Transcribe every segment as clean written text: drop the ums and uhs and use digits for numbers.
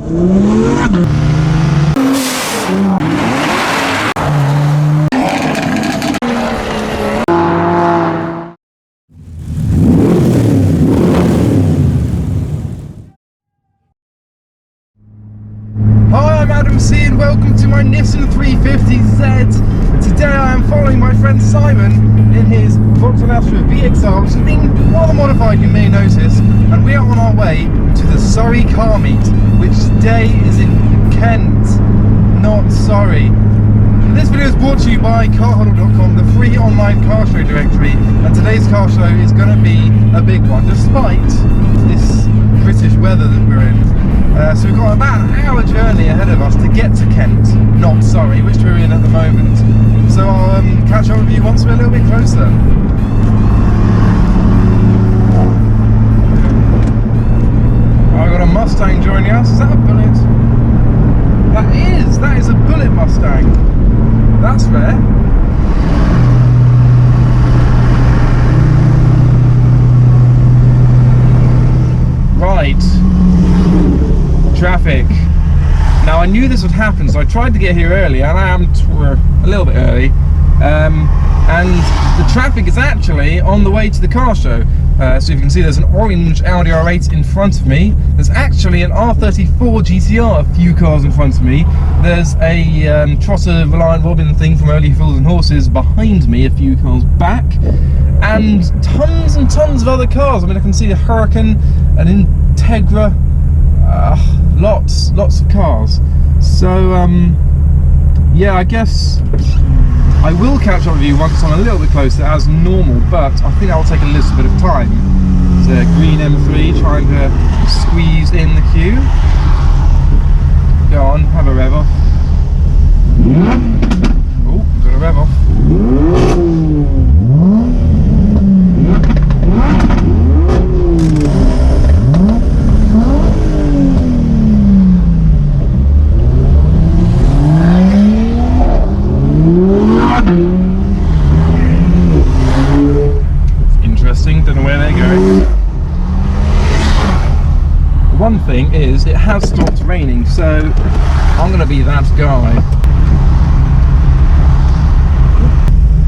Hi, I'm Adam C and welcome to my Nissan 350Z. Today I am following my friend Simon in his Continental VXR, which has been rather modified, you may notice, and we are on our way to the Surrey Car Meet, which today is in Kent, not Surrey. This video is brought to you by carhuddle.com, the free online car show directory, and today's car show is going to be a big one, despite this British weather that we're in. So we've got about an hour journey ahead of us to get to Kent, not Surrey, which we're in at the moment. So I'll catch up with you once we're a little bit closer. I've got a Mustang joining us. Is that a Bullet? That is a Bullet Mustang. That's rare. Right. Traffic. Now I knew this would happen, so I tried to get here early, and I am a little bit early. And the traffic is actually on the way to the car show. So you can see there's an orange Audi R8 in front of me. There's actually an R34 Gtr a few cars in front of me. There's a Trotter Reliant Robin thing from Early Fools and Horses behind me, a few cars back. And tons of other cars. I mean, I can see a Hurricane, an Integra, lots of cars. So yeah, I guess I will catch up with you once I'm a little bit closer as normal, but I think that will take a little bit of time. It's a green M3 trying to squeeze in the queue. Go on, have a rev off. Oh, got a rev off. Don't know where they're going. One thing is, it has stopped raining, so I'm going to be that guy.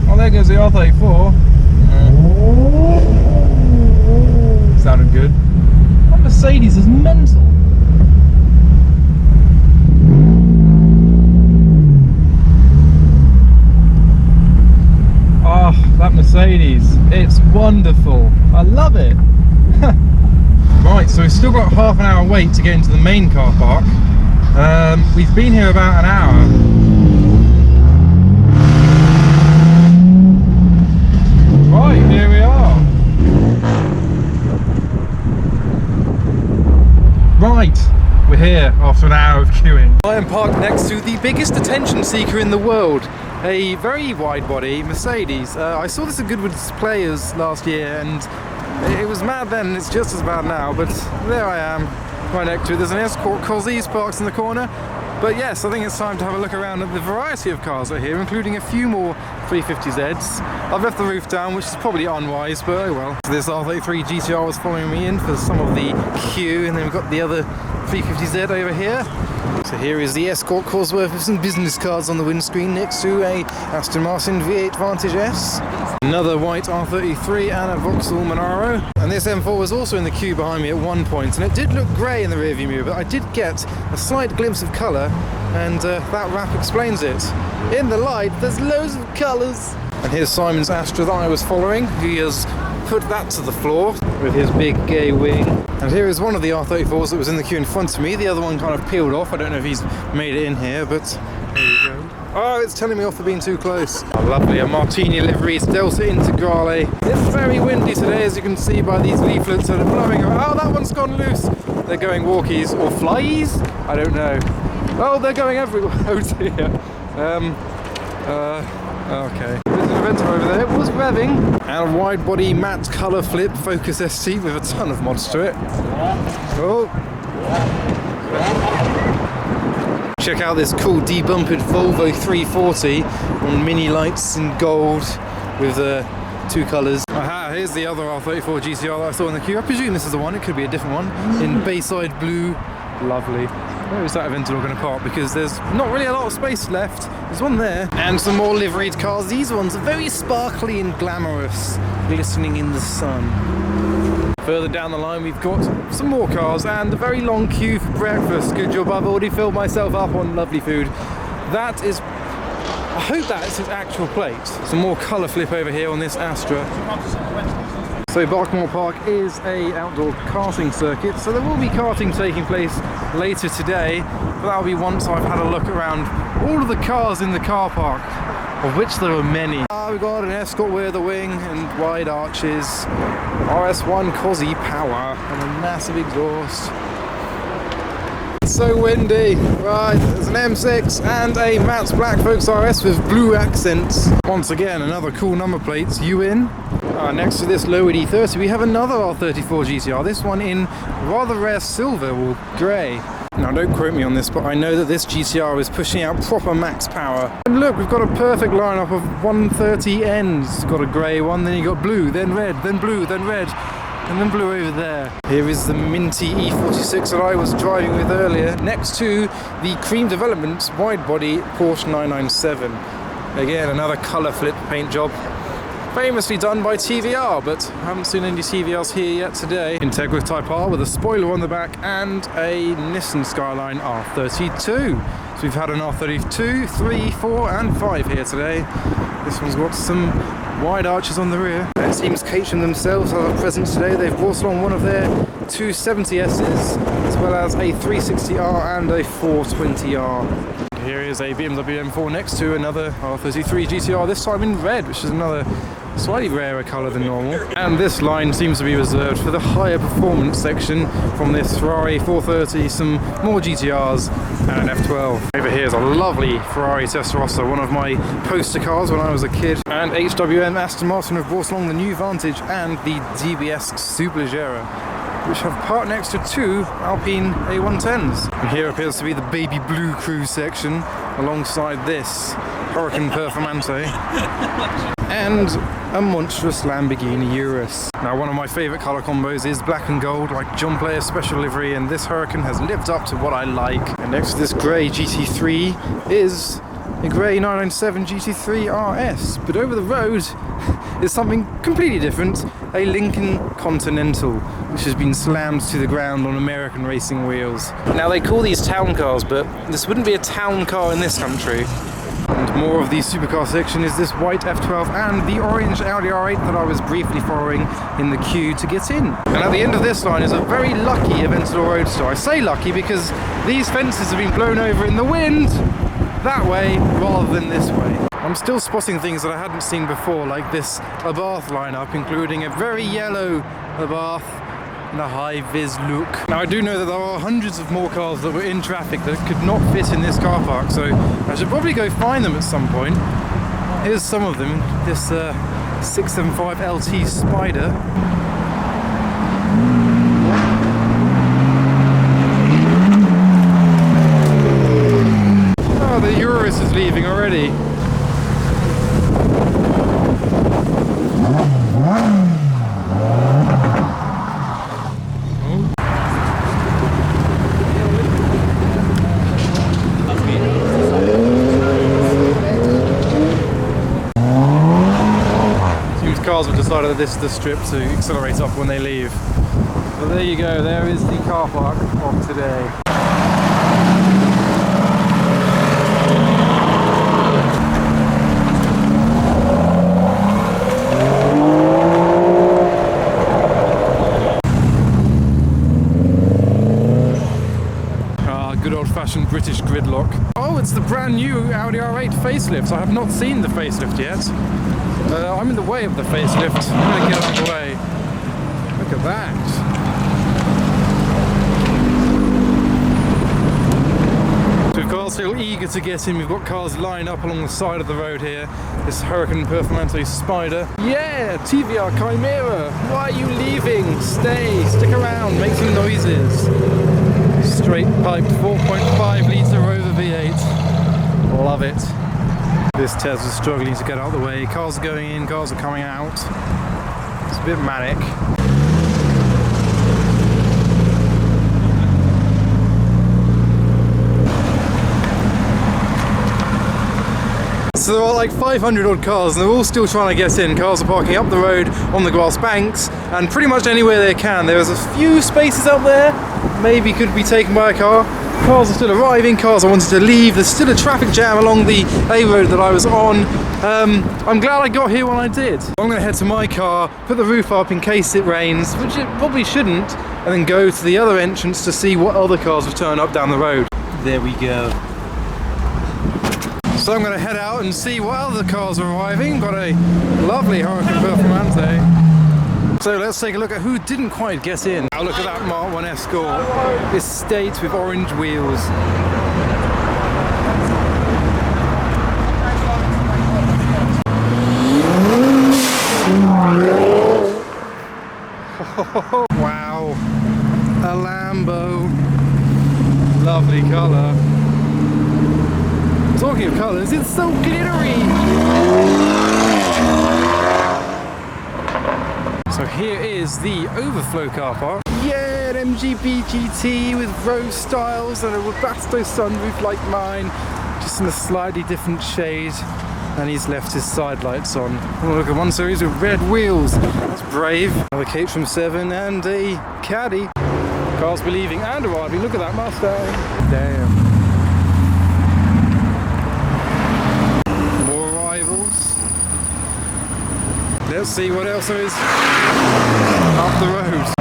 Oh, there goes the R34. Sounded good. That Mercedes is mental. Oh, that Mercedes, it's wonderful. I love it. Right, so we've still got half an hour wait to get into the main car park. We've been here about an hour. Right, here we are. Right, we're here after an hour of queuing. I am parked next to the biggest attention seeker in the world. A very wide body Mercedes. I saw this at Goodwood's Players last year and it was mad then, and it's just as bad now, but there I am, right next to it. There's an Escort Cosys parked in the corner. But yes, I think it's time to have a look around at the variety of cars that are here, including a few more 350Zs. I've left the roof down, which is probably unwise, but oh well. So this R33 Gtr was following me in for some of the queue, and then we've got the other 350Z over here. So here is the Escort Cosworth with some business cards on the windscreen next to a Aston Martin V8 Vantage S. Another white R33 and a Vauxhall Monaro. And this M4 was also in the queue behind me at one point, and it did look grey in the rearview mirror, but I did get a slight glimpse of colour, and that wrap explains it. In the light, there's loads of colours. And here's Simon's Astra that I was following. He has put that to the floor with his big gay wing. And here is one of the R34s that was in the queue in front of me. The other one kind of peeled off. I don't know if he's made it in here, but here we go. Oh, it's telling me off for being too close. Oh, lovely, a Martini livery, it's Delta Integrale. It's very windy today, as you can see by these leaflets that are blowing around. Oh, that one's gone loose. They're going walkies or flies? I don't know. Oh, they're going everywhere. Oh dear. Okay. There's an Aventador over there. It was revving. And a wide body matte colour flip Focus ST with a ton of mods to it. Oh. Check out this cool debumpered Volvo 340 on mini lights in gold with two colours. Aha, here's the other R34 GTR that I saw in the queue. I presume this is the one, it could be a different one. In Bayside blue. Lovely. Where is that Aventador going to park? Because there's not really a lot of space left. There's one there. And some more liveried cars. These ones are very sparkly and glamorous, glistening in the sun. Further down the line we've got some more cars and a very long queue for breakfast. Good job, I've already filled myself up on lovely food. That is... I hope that's his actual plate. Some more colour flip over here on this Astra. So Buckmore Park is a outdoor karting circuit, so there will be karting taking place later today, but that'll be once I've had a look around all of the cars in the car park, of which there are many. We've got an Escort with a wing and wide arches, RS1 Cosy power and a massive exhaust. So windy. Right, there's an M6 and a matte black Focus RS with blue accents. Once again, another cool number plates, UN. Next to this lowered E30 we have another R34 Gtr, this one in rather rare silver or grey. Now don't quote me on this, but I know that this GTR is pushing out proper max power. And look, we've got a perfect lineup of 130Ns. Got a grey one, then you got blue, then red, then blue, then red, and then blue over there. Here is the minty E46 that I was driving with earlier, next to the cream development wide body Porsche 997. Again, another colour flip paint job. Famously done by TVR, but I haven't seen any TVRs here yet today. Integra Type R with a spoiler on the back and a Nissan Skyline R32. So we've had an R32, 3, 4 and 5 here today. This one's got some wide arches on the rear. It seems Caterham themselves have a presence today. They've brought along one of their 270Ss as well as a 360R and a 420R. Here is a Bmw M4 next to another R33 GTR, this time in red, which is another slightly rarer colour than normal. And this line seems to be reserved for the higher performance section from this Ferrari 430, some more GTRs and an F12. Over here is a lovely Ferrari Testarossa, one of my poster cars when I was a kid. And HWM Aston Martin have brought along the new Vantage and the DBS Superleggera, which have parked next to two Alpine A110s. And here appears to be the baby blue cruise section alongside this Huracan Performante and a monstrous Lamborghini Urus. Now one of my favourite colour combos is black and gold, like John Player's special livery, and this Huracan has lived up to what I like. And next to this grey GT3 is a grey 997 GT3 RS, but over the road is something completely different, a Lincoln Continental, which has been slammed to the ground on American racing wheels. Now they call these town cars, but this wouldn't be a town car in this country. And more of the supercar section is this white F12 and the orange Audi R8 that I was briefly following in the queue to get in. And at the end of this line is a very lucky Aventador Roadster. I say lucky because these fences have been blown over in the wind that way rather than this way. I'm still spotting things that I hadn't seen before, like this Abarth lineup, including a very yellow Abarth and a high-vis look. Now I do know that there are hundreds of more cars that were in traffic that could not fit in this car park, so I should probably go find them at some point. Here's some of them, this 675 LT Spider. Oh, the Urus is leaving already. Cars have decided that this is the strip to accelerate up when they leave. So there you go, there is the car park of today. Good old-fashioned British gridlock. Oh, it's the brand new Audi R8 facelift. I have not seen the facelift yet. I'm in the way of the facelift. I'm going to get out of the way. Look at that. So we've got still eager to get in. We've got cars lined up along the side of the road here. This Huracan Performante Spider. Yeah, TVR Chimera. Why are you leaving? Stay, stick around, make some noises. Straight piped 4.5 litre Rover V8. Love it. This Tesla's struggling to get out of the way. Cars are going in, cars are coming out. It's a bit manic. So there are like 500 odd cars and they're all still trying to get in. Cars are parking up the road on the grass banks and pretty much anywhere they can. There's a few spaces up there, maybe could be taken by a car. Cars are still arriving, cars I wanted to leave. There's still a traffic jam along the A road that I was on. I'm glad I got here when I did. I'm going to head to my car, put the roof up in case it rains, which it probably shouldn't, and then go to the other entrance to see what other cars have turned up down the road. There we go. So I'm going to head out and see what other cars are arriving. Got a lovely Hurricane Performante. So let's take a look at who didn't quite get in. Now look at that Mark 1 Escort. Estate with orange wheels. Wow, a Lambo. Lovely colour. Talking of colours, it's so glittery! So here is the overflow car park. Yeah, an MGB GT with rose styles and a Webasto sunroof like mine, just in a slightly different shade. And he's left his side lights on. Oh, look at 1 Series with red wheels. That's brave. Another Caterham 7 and a Caddy. Cars believing and arriving. Look at that Mustang. Damn. More arrivals. Let's see what else there is up the road.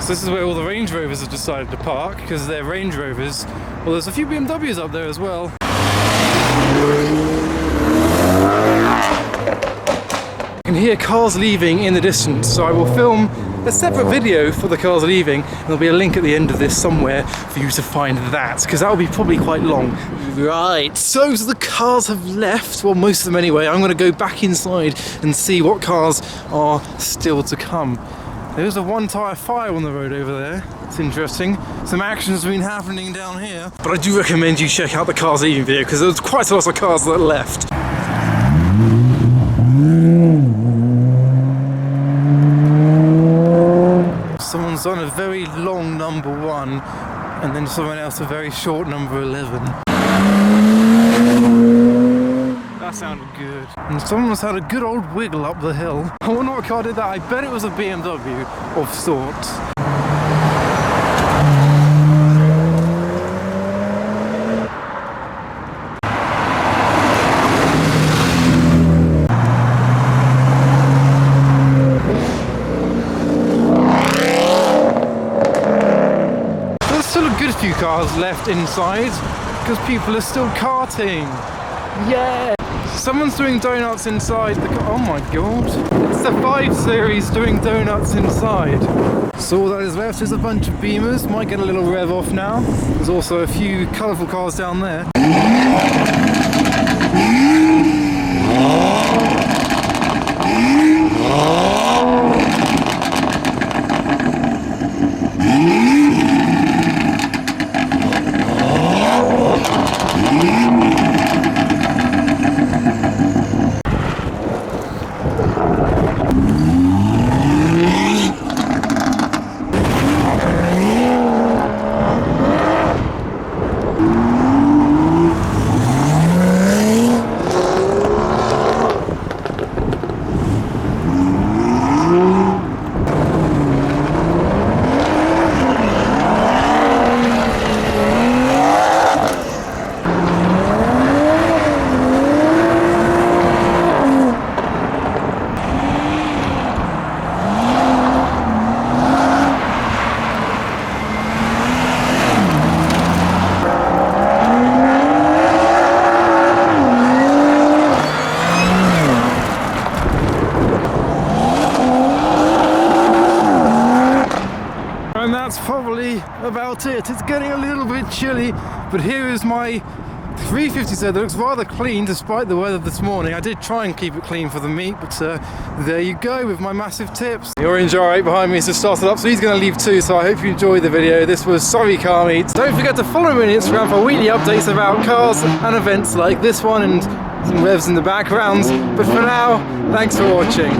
So this is where all the Range Rovers have decided to park, because they're Range Rovers. Well, there's a few BMWs up there as well. You can hear cars leaving in the distance, so I will film a separate video for the cars leaving, and there'll be a link at the end of this somewhere for you to find that, because that will be probably quite long. Right, so the cars have left, well most of them anyway. I'm going to go back inside and see what cars are still to come. There's a 1 tyre fire on the road over there. It's interesting. Some action's been happening down here. But I do recommend you check out the cars leaving video because there's quite a lot of cars that left. Someone's on a very long number 1 and then someone else a very short number 11. That sounded good. And someone's had a good old wiggle up the hill. I wonder what car did that. I bet it was a BMW of sorts. There's still a good few cars left inside because people are still karting. Yeah! Someone's doing donuts inside the car. Oh my god. It's the 5 Series doing donuts inside. So all that is left is a bunch of Beamers. Might get a little rev off now. There's also a few colourful cars down there. sorry about it. It's getting a little bit chilly, but here is my 350Z that looks rather clean despite the weather this morning. I did try and keep it clean for the meet, but there you go with my massive tips. The orange R8 behind me has just started up, so he's going to leave too, so I hope you enjoyed the video. This was Surrey Car Meet. Don't forget to follow me on Instagram for weekly updates about cars and events like this one and some revs in the background. But for now, thanks for watching.